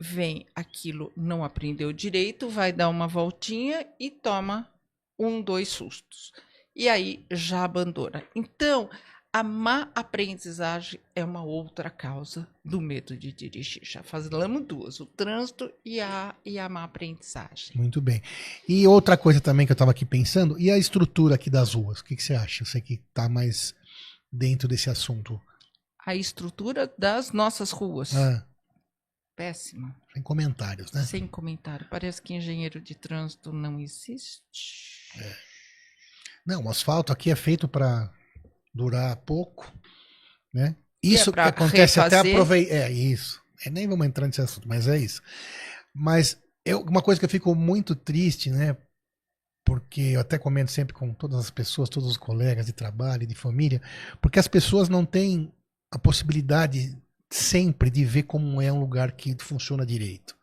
vem aquilo, não aprendeu direito, vai dar uma voltinha e toma 2 sustos. E aí já abandona. Então, a má aprendizagem é uma outra causa do medo de dirigir. Já falamos 2, o trânsito e a má aprendizagem. Muito bem. E outra coisa também que eu estava aqui pensando, e a estrutura aqui das ruas? O que você acha? Você que está mais dentro desse assunto. A estrutura das nossas ruas. Péssima. Sem comentários, né? Sem comentário. Parece que engenheiro de trânsito não existe. Não, o asfalto aqui é feito para durar pouco, né? Isso que acontece até aproveitar. Isso. Nem vamos entrar nesse assunto, mas é isso. Mas uma coisa que eu fico muito triste, né? Porque eu até comento sempre com todas as pessoas, todos os colegas de trabalho, de família, porque as pessoas não têm a possibilidade sempre de ver como é um lugar que funciona direito.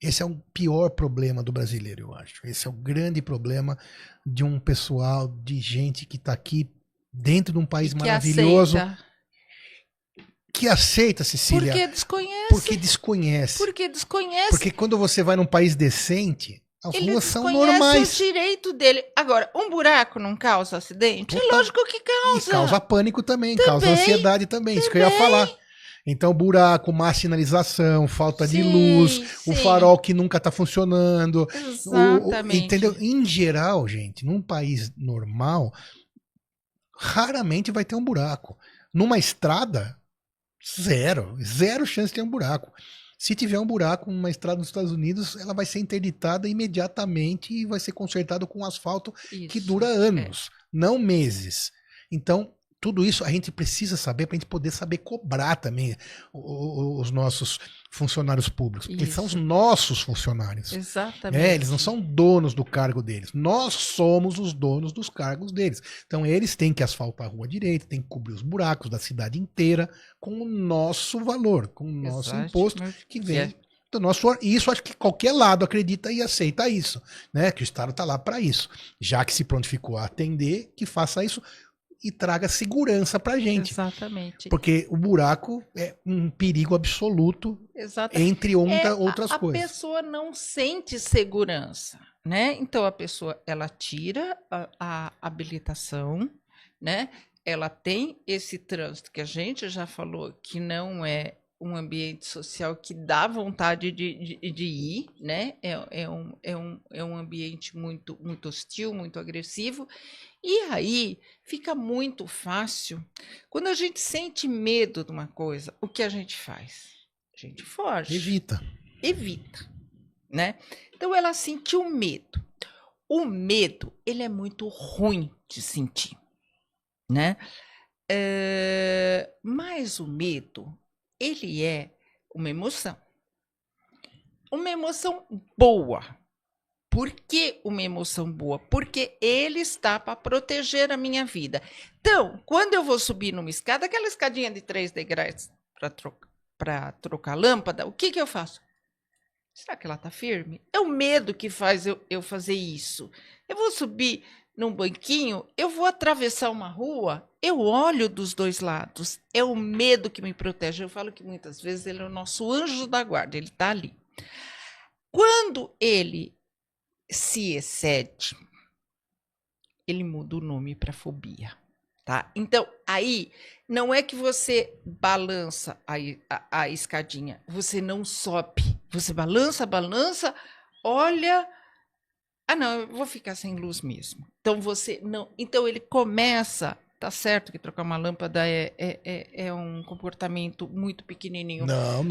Esse é o pior problema do brasileiro, eu acho. Esse é o grande problema de um pessoal, de gente que está aqui dentro de um país maravilhoso. Que aceita, Cecília. Porque desconhece. Porque desconhece. Porque quando você vai num país decente, as ruas são normais. O direito dele. Agora, um buraco não causa acidente? É lógico que causa. E causa pânico também, causa ansiedade também. Isso que eu ia falar. Então, buraco, má sinalização, falta de luz, o farol que nunca está funcionando. Exatamente. Entendeu? Em geral, gente, num país normal, raramente vai ter um buraco. Numa estrada, zero chance de ter um buraco. Se tiver um buraco numa estrada nos Estados Unidos, ela vai ser interditada imediatamente e vai ser consertado com asfalto que dura anos, não meses. Então, tudo isso a gente precisa saber para a gente poder saber cobrar também os nossos funcionários públicos. Porque eles são os nossos funcionários. Exatamente. Eles não são donos do cargo deles. Nós somos os donos dos cargos deles. Então eles têm que asfaltar a rua direita, têm que cobrir os buracos da cidade inteira com o nosso valor, com o nosso imposto que vem do nosso. E isso acho que qualquer lado acredita e aceita isso, né? Que o Estado está lá para isso. Já que se prontificou a atender, que faça isso e traga segurança pra gente. Exatamente. Porque o buraco é um perigo absoluto, entre outras coisas. A pessoa não sente segurança, né? Então a pessoa, ela tira a habilitação, né? Ela tem esse trânsito que a gente já falou que não é um ambiente social que dá vontade de ir, né? É um ambiente muito, muito hostil, muito agressivo. E aí fica muito fácil. Quando a gente sente medo de uma coisa, o que a gente faz? A gente foge. Evita, né? Então ela sentiu medo. O medo, ele é muito ruim de sentir, né? Mas o medo, ele é uma emoção boa. Por que uma emoção boa? Porque ele está para proteger a minha vida. Então, quando eu vou subir numa escada, aquela escadinha de 3 degraus para trocar lâmpada, o que eu faço? Será que ela tá firme? É o medo que faz eu fazer isso. Eu vou subir num banquinho, eu vou atravessar uma rua, eu olho dos dois lados. É o medo que me protege. Eu falo que muitas vezes ele é o nosso anjo da guarda, ele tá ali. Quando ele se excede, ele muda o nome para fobia, tá? Então, aí, não é que você balança a escadinha, você não sobe. Você balança, olha... Ah, não, eu vou ficar sem luz mesmo. Então, você não... Então, ele começa... Tá certo que trocar uma lâmpada é um comportamento muito pequenininho. Não.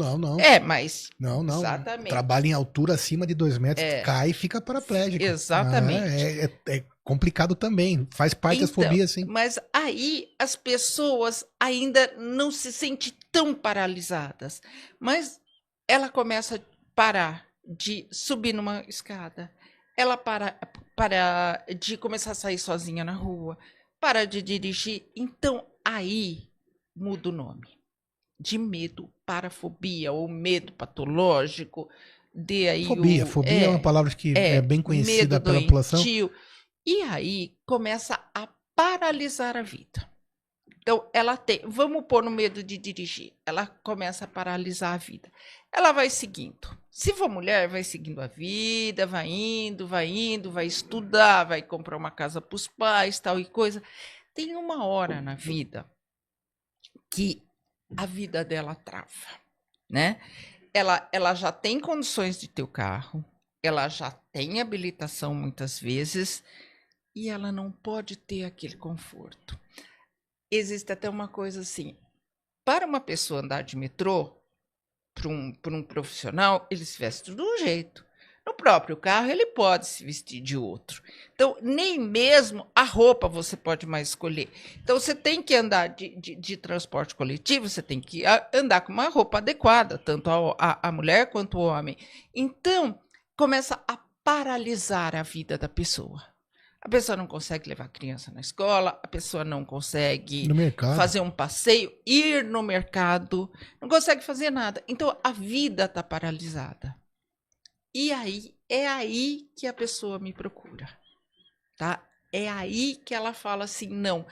Mas... Não. Exatamente. Trabalha em altura acima de 2 metros, cai e fica paraplégico. Exatamente. É complicado também. Faz parte das fobias, sim. Mas aí as pessoas ainda não se sentem tão paralisadas. Mas ela começa a parar de subir numa escada. Ela para de começar a sair sozinha na rua. Para de dirigir. Então, aí muda o nome. De medo para fobia ou medo patológico. Fobia é uma palavra que é bem conhecida pela população. E aí começa a paralisar a vida. Então, ela tem... Vamos pôr no medo de dirigir. Ela começa a paralisar a vida. Ela vai seguindo. Se for mulher, vai seguindo a vida, vai indo, vai estudar, vai comprar uma casa para os pais, tal e coisa. Tem uma hora na vida que a vida dela trava, né? Ela já tem condições de ter o carro, ela já tem habilitação muitas vezes e ela não pode ter aquele conforto. Existe até uma coisa assim, para uma pessoa andar de metrô, para um profissional, ele se veste de um jeito. No próprio carro, ele pode se vestir de outro. Então, nem mesmo a roupa você pode mais escolher. Então, você tem que andar de transporte coletivo, você tem que andar com uma roupa adequada, tanto a mulher quanto o homem. Então, começa a paralisar a vida da pessoa. A pessoa não consegue levar a criança na escola, a pessoa não consegue fazer um passeio, ir no mercado, não consegue fazer nada. Então, a vida está paralisada. E aí, é aí que a pessoa me procura, tá? É aí que ela fala assim, não,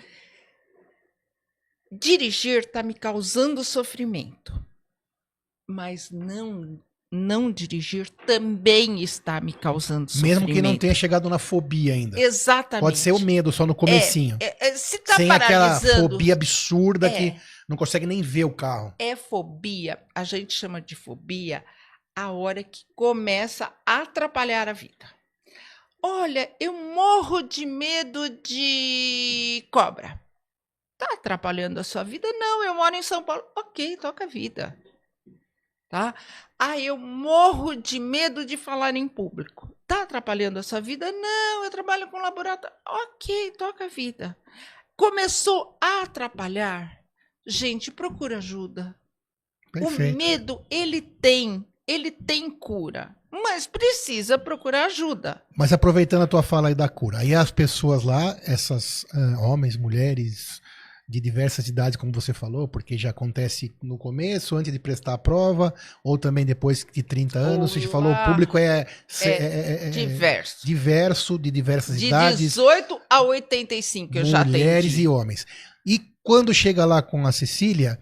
dirigir está me causando sofrimento, mas não dirigir também está me causando sofrimento. Mesmo que não tenha chegado na fobia ainda. Exatamente. Pode ser o medo só no comecinho. Se tá sem aquela fobia absurda que não consegue nem ver o carro. É fobia, a gente chama de fobia a hora que começa a atrapalhar a vida. Olha, eu morro de medo de cobra. Tá atrapalhando a sua vida? Não, eu moro em São Paulo. Ok, toca a vida. Tá? Ah, eu morro de medo de falar em público. Tá atrapalhando a sua vida? Não, eu trabalho com laboratório. Ok, toca a vida. Começou a atrapalhar? Gente, procura ajuda. Perfeito. O medo, ele tem cura, mas precisa procurar ajuda. Mas aproveitando a tua fala aí da cura, aí as pessoas lá, essas homens, mulheres de diversas idades, como você falou, porque já acontece no começo, antes de prestar a prova, ou também depois de 30 anos, você falou, o público é diverso, de diversas idades. De 18 a 85 eu já atendi. Mulheres e homens. E quando chega lá com a Cecília,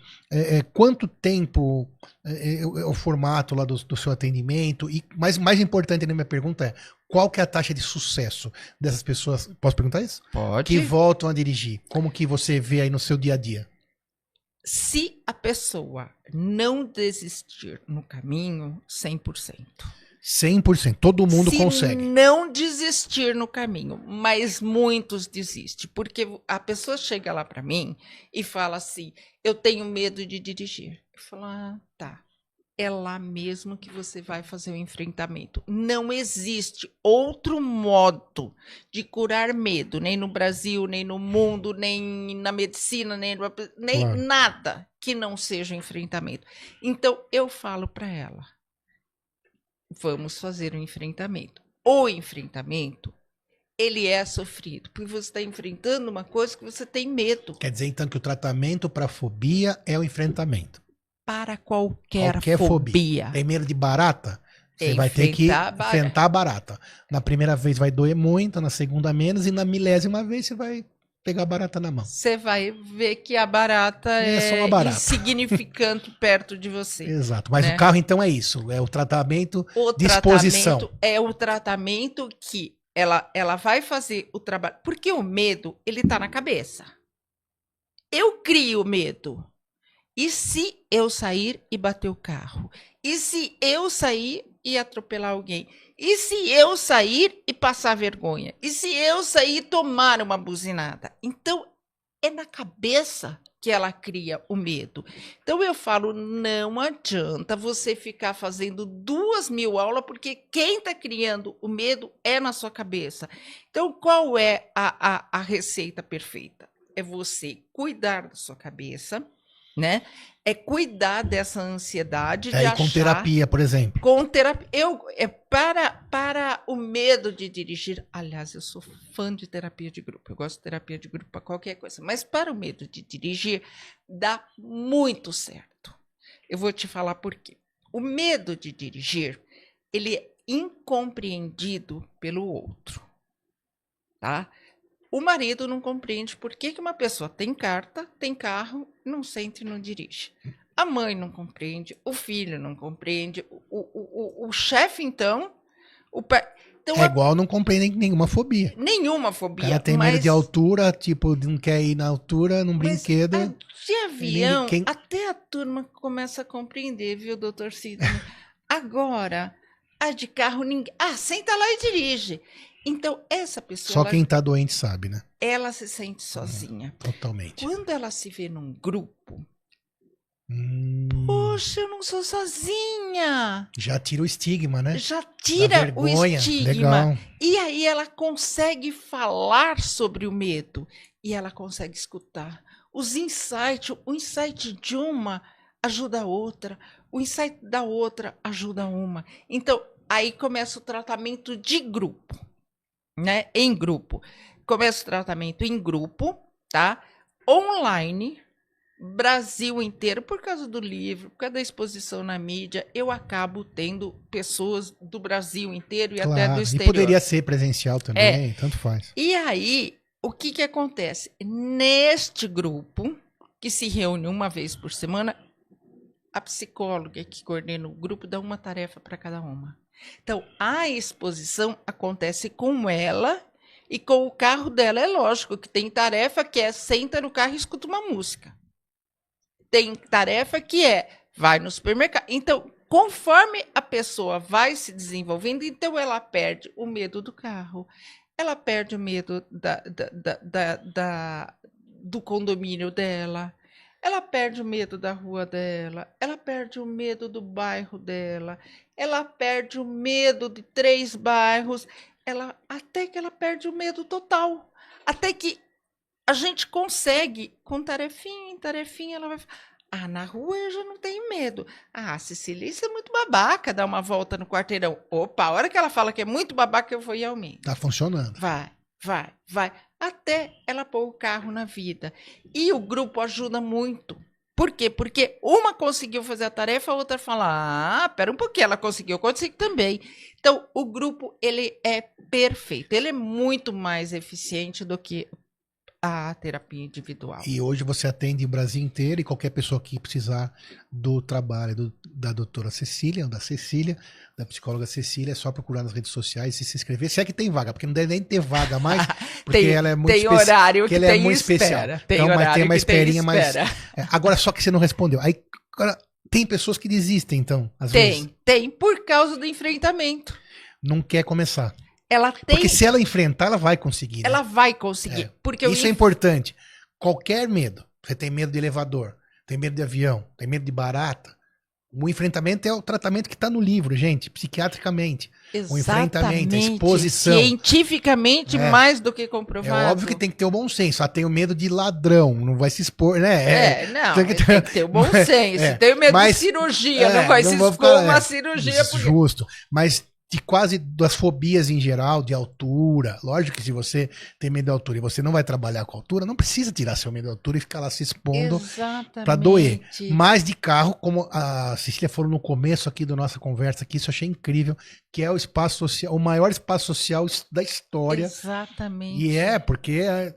quanto tempo é o formato lá do seu atendimento? E mais importante na minha pergunta é, qual que é a taxa de sucesso dessas pessoas, posso perguntar isso? Pode. Que voltam a dirigir. Como que você vê aí no seu dia a dia? Se a pessoa não desistir no caminho, 100%. 100%, todo mundo consegue. Se não desistir no caminho, mas muitos desistem, porque a pessoa chega lá para mim e fala assim, eu tenho medo de dirigir. Eu falo, tá, é lá mesmo que você vai fazer o enfrentamento. Não existe outro modo de curar medo, nem no Brasil, nem no mundo, nem na medicina, nem claro. Nada que não seja enfrentamento. Então, eu falo para ela, vamos fazer um enfrentamento. O enfrentamento, ele é sofrido, porque você está enfrentando uma coisa que você tem medo. Quer dizer, então, que o tratamento para fobia é o enfrentamento? Para qualquer fobia. Tem medo de barata? Você vai ter que enfrentar a barata. Na primeira vez vai doer muito, na segunda menos, e na milésima vez você vai pegar a barata na mão. Você vai ver que a barata é só uma barata. insignificante perto de você. Exato. Mas né? o carro, então, é isso. É o tratamento de exposição. É o tratamento que ela vai fazer o trabalho. Porque o medo, ele tá na cabeça. Eu crio medo. E se eu sair e bater o carro? E se eu sair e atropelar alguém? E se eu sair e passar vergonha? E se eu sair e tomar uma buzinada? Então, é na cabeça que ela cria o medo. Então, eu falo, não adianta você ficar fazendo 2.000 aulas, porque quem está criando o medo é na sua cabeça. Então, qual é a receita perfeita? É você cuidar da sua cabeça, né? É cuidar dessa ansiedade de achar... com terapia, por exemplo. Com terapia. Para o medo de dirigir... Aliás, eu sou fã de terapia de grupo. Eu gosto de terapia de grupo para qualquer coisa. Mas para o medo de dirigir, dá muito certo. Eu vou te falar por quê. O medo de dirigir, ele é incompreendido pelo outro. Tá? O marido não compreende por que uma pessoa tem carta, tem carro, não sente e não dirige. A mãe não compreende, o filho não compreende, o chefe, então... Então, igual não compreende nenhuma fobia. Nenhuma fobia. Ela tem medo de altura, tipo, não quer ir na altura, num brinquedo. De avião, até a turma começa a compreender, viu, doutor Sidney? Agora, a de carro, ninguém... senta lá e dirige. Então, essa pessoa... Só quem tá doente sabe, né? Ela se sente sozinha. Totalmente. Quando ela se vê num grupo... Poxa, eu não sou sozinha. Já tira o estigma, né? Já tira o estigma. Legal. E aí ela consegue falar sobre o medo. E ela consegue escutar. Os insights, o insight de uma ajuda a outra. O insight da outra ajuda uma. Então, aí começa o tratamento de grupo. Né? Em grupo. Começa o tratamento em grupo, tá? Online, Brasil inteiro, por causa do livro, por causa da exposição na mídia, eu acabo tendo pessoas do Brasil inteiro e até do exterior. E poderia ser presencial também, tanto faz. E aí, o que acontece? Neste grupo, que se reúne uma vez por semana, a psicóloga que coordena o grupo dá uma tarefa para cada uma. Então, a exposição acontece com ela e com o carro dela. É lógico que tem tarefa que é senta no carro e escuta uma música. Tem tarefa que é vai no supermercado. Então, conforme a pessoa vai se desenvolvendo, então ela perde o medo do carro, ela perde o medo do condomínio dela, ela perde o medo da rua dela, ela perde o medo do bairro dela, ela perde o medo de 3 bairros, até que ela perde o medo total. Até que a gente consegue, com tarefinha em tarefinha, ela vai... na rua eu já não tenho medo. Cecília, isso é muito babaca, dar uma volta no quarteirão. Opa, a hora que ela fala que é muito babaca, eu vou ir ao meio. Tá funcionando. Vai. Até ela pôr o carro na vida. E o grupo ajuda muito. Por quê? Porque uma conseguiu fazer a tarefa, a outra fala, pera um pouquinho, ela conseguiu, eu consigo também. Então, o grupo, ele é perfeito. Ele é muito mais eficiente do que a terapia individual. E hoje você atende o Brasil inteiro e qualquer pessoa que precisar do trabalho da doutora Cecília, ou da Cecília, da psicóloga Cecília, é só procurar nas redes sociais e se inscrever. Se é que tem vaga, porque não deve nem ter vaga mais, porque ela é muito especial. Tem horário que ela é muito especial. Então, mas tem uma esperinha mais... Agora, só que você não respondeu. Aí, agora, tem pessoas que desistem, então, às vezes. Tem, por causa do enfrentamento. Não quer começar. Porque se ela enfrentar, ela vai conseguir. Né? Ela vai conseguir. Porque isso é importante. Qualquer medo. Você tem medo de elevador, tem medo de avião, tem medo de barata. O enfrentamento é o tratamento que está no livro, gente, psiquiatricamente. Exatamente. O enfrentamento, a exposição. Cientificamente, mais do que comprovado. É óbvio que tem que ter o bom senso. Tem o medo de ladrão, não vai se expor, né? Tem que ter o bom senso. Tem o medo de cirurgia, não vai se expor uma cirurgia. Justo. Mas de quase das fobias em geral, de altura. Lógico que se você tem medo de altura e você não vai trabalhar com altura, não precisa tirar seu medo de altura e ficar lá se expondo para doer. Mas de carro, como a Cecília falou no começo aqui da nossa conversa, aqui, isso eu achei incrível, que é o espaço social, o maior espaço social da história. Exatamente. E porque é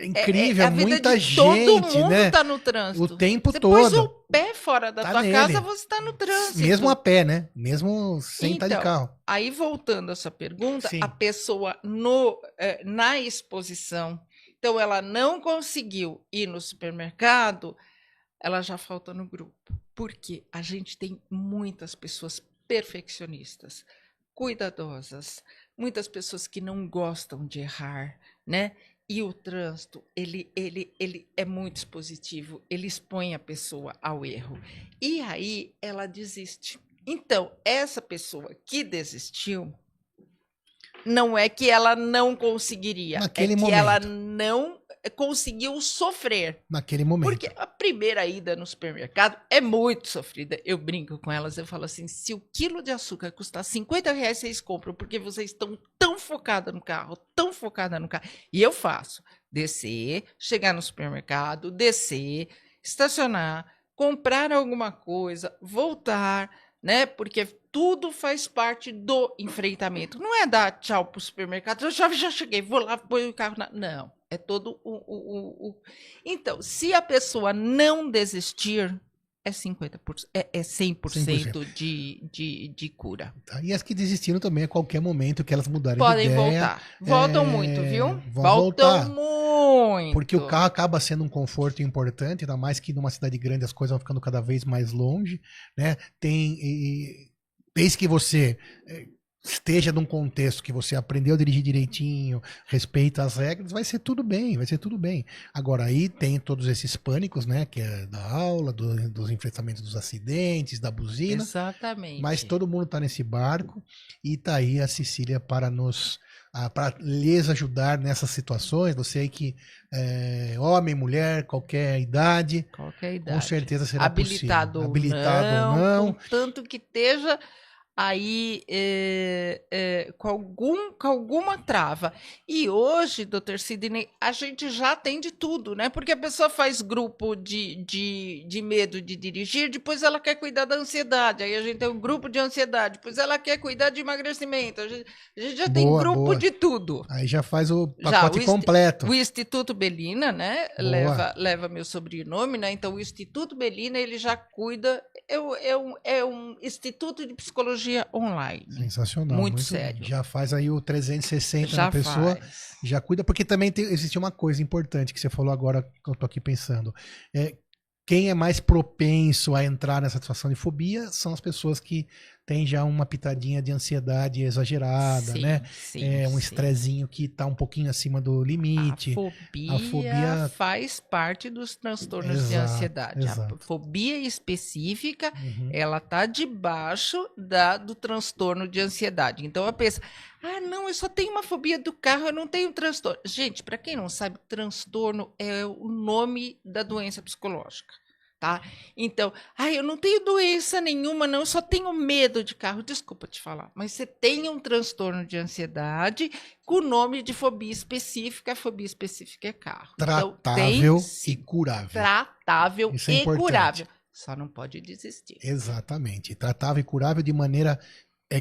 incrível, a vida muita de gente, todo mundo né? Tá no trânsito. O tempo você todo. Você pôs o pé fora da tua nele. casa, você tá no trânsito. Mesmo a pé, né? Mesmo sem estar de carro. Aí, voltando a essa pergunta, a pessoa na exposição, então ela não conseguiu ir no supermercado, ela já falta no grupo. Porque a gente tem muitas pessoas perfeccionistas, cuidadosas, muitas pessoas que não gostam de errar, né? E o trânsito, ele é muito expositivo, ele expõe a pessoa ao erro. E aí ela desiste. Então, essa pessoa que desistiu, não é que ela não conseguiria, naquele que momento. Ela não conseguiu sofrer. Naquele momento. Porque a primeira ida no supermercado é muito sofrida. Eu brinco com elas, eu falo assim, se o quilo de açúcar custar R$50, vocês compram, porque vocês estão tão focadas no carro, tão focada no carro. E eu faço, descer, chegar no supermercado, descer, estacionar, comprar alguma coisa, voltar, né? Porque tudo faz parte do enfrentamento. Não é dar tchau pro supermercado, eu já cheguei, vou lá, põe o carro na... Não. É todo Então, se a pessoa não desistir, é 50%, é 100% de cura. Tá. E as que desistiram também, a qualquer momento que elas mudarem Podem de ideia... voltar. Voltam muito, viu? Voltam muito. Porque o carro acaba sendo um conforto importante, ainda mais que numa cidade grande as coisas vão ficando cada vez mais longe, né? Desde que você... esteja num contexto que você aprendeu a dirigir direitinho, respeita as regras, vai ser tudo bem, vai ser tudo bem. Agora, aí tem todos esses pânicos, né? Que é da aula, dos enfrentamentos dos acidentes, da buzina. Exatamente. Mas todo mundo tá nesse barco e tá aí a Cecília para para lhes ajudar nessas situações. Você aí que é homem, mulher, qualquer idade. Com certeza será habilitado possível. Habilitado ou não. Contanto que esteja aí com alguma trava. E hoje, doutor Sidney, a gente já tem de tudo, né? Porque a pessoa faz grupo de medo de dirigir, depois ela quer cuidar da ansiedade, aí a gente tem um grupo de ansiedade, depois ela quer cuidar de emagrecimento, a gente já tem grupo de tudo. Aí já faz o pacote completo. O Instituto Belina, né? Leva meu sobrenome, né? Então, o Instituto Belina, ele já cuida, é um instituto de psicologia online. Sensacional. Muito sério. Já faz aí o 360 na pessoa. Já cuida, porque também existe uma coisa importante que você falou agora, que eu tô aqui pensando. Quem é mais propenso a entrar nessa situação de fobia são as pessoas que têm já uma pitadinha de ansiedade exagerada, né? Um estressinho que está um pouquinho acima do limite. A fobia faz parte dos transtornos de ansiedade. Exato. A fobia específica, ela está debaixo do transtorno de ansiedade. Então, a pessoa... não, eu só tenho uma fobia do carro, eu não tenho transtorno. Gente, para quem não sabe, transtorno é o nome da doença psicológica, tá? Então, eu não tenho doença nenhuma, não, eu só tenho medo de carro. Desculpa te falar, mas você tem um transtorno de ansiedade com o nome de fobia específica. A fobia específica é carro. Tratável e curável. Tratável e curável. Só não pode desistir. Exatamente. Tratável e curável de maneira...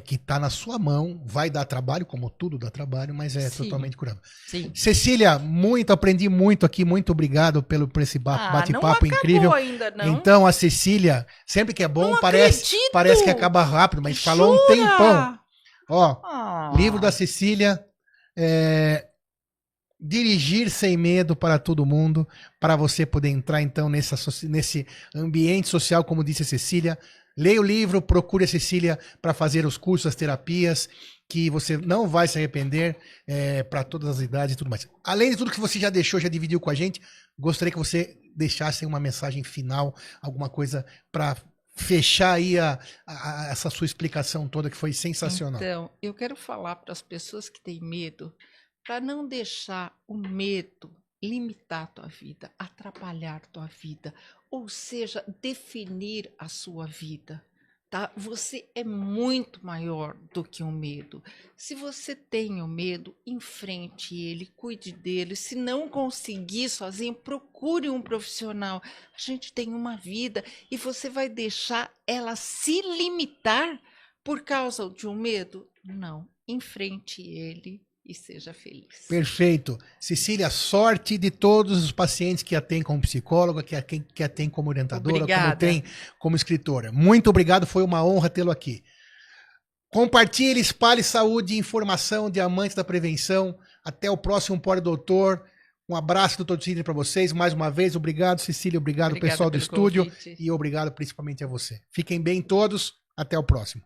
que está na sua mão, vai dar trabalho, como tudo dá trabalho, mas é totalmente curável. Sim. Cecília, aprendi muito aqui, muito obrigado por esse bate-papo incrível. Ainda, não. Então, a Cecília, sempre que é bom, parece que acaba rápido, mas falou um tempão. Livro da Cecília, Dirigir Sem Medo para Todo Mundo, para você poder entrar, então, nesse ambiente social, como disse a Cecília. Leia o livro, procure a Cecília para fazer os cursos, as terapias, que você não vai se arrepender, para todas as idades e tudo mais. Além de tudo que você já deixou, já dividiu com a gente, gostaria que você deixasse uma mensagem final, alguma coisa para fechar aí essa sua explicação toda, que foi sensacional. Então, eu quero falar para as pessoas que têm medo, para não deixar o medo limitar a tua vida, atrapalhar a tua vida, ou seja, definir a sua vida, tá? Você é muito maior do que o medo. Se você tem o medo, enfrente ele, cuide dele. Se não conseguir sozinho, procure um profissional. A gente tem uma vida e você vai deixar ela se limitar por causa de um medo? Não. Enfrente ele e seja feliz. Perfeito. Cecília, sorte de todos os pacientes que a tem como psicóloga, que a tem como orientadora, Obrigada. como tem como escritora. Muito obrigado, foi uma honra tê-lo aqui. Compartilhe, espalhe saúde e informação, diamantes da prevenção. Até o próximo Pode Doutor. Um abraço do Dr. Sidney para vocês. Mais uma vez, obrigado, Cecília, obrigado, pessoal do estúdio. Convite. E obrigado principalmente a você. Fiquem bem todos. Até o próximo.